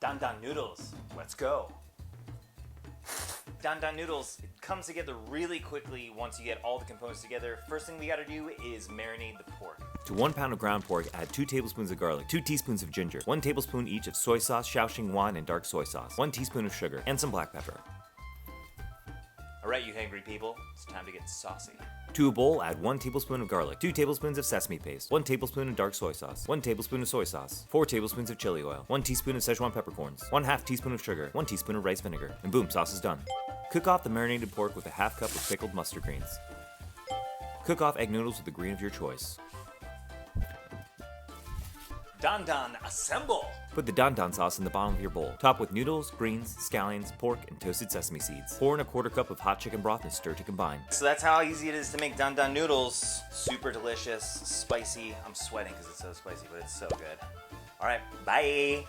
Dan Noodles, let's go. Dan Noodles, it comes together really quickly once you get all the components together. First thing we gotta do is marinate the pork. To 1 pound of ground pork, add 2 tablespoons of garlic, 2 teaspoons of ginger, 1 tablespoon each of soy sauce, Szechuan, and dark soy sauce, 1 teaspoon of sugar, and some black pepper. Alright, you hangry people, it's time to get saucy. To a bowl, add 1 tablespoon of garlic, 2 tablespoons of sesame paste, 1 tablespoon of dark soy sauce, 1 tablespoon of soy sauce, 4 tablespoons of chili oil, 1 teaspoon of Szechuan peppercorns, 1/2 teaspoon of sugar, 1 teaspoon of rice vinegar, and boom, sauce is done. Cook off the marinated pork with a 1/2 cup of pickled mustard greens. Cook off egg noodles with the green of your choice. Dan, assemble! Put the Dan sauce in the bottom of your bowl. Top with noodles, greens, scallions, pork, and toasted sesame seeds. Pour in a 1/4 cup of hot chicken broth and stir to combine. So that's how easy it is to make Dan noodles. Super delicious, spicy. I'm sweating because it's so spicy, but it's so good. Alright, bye!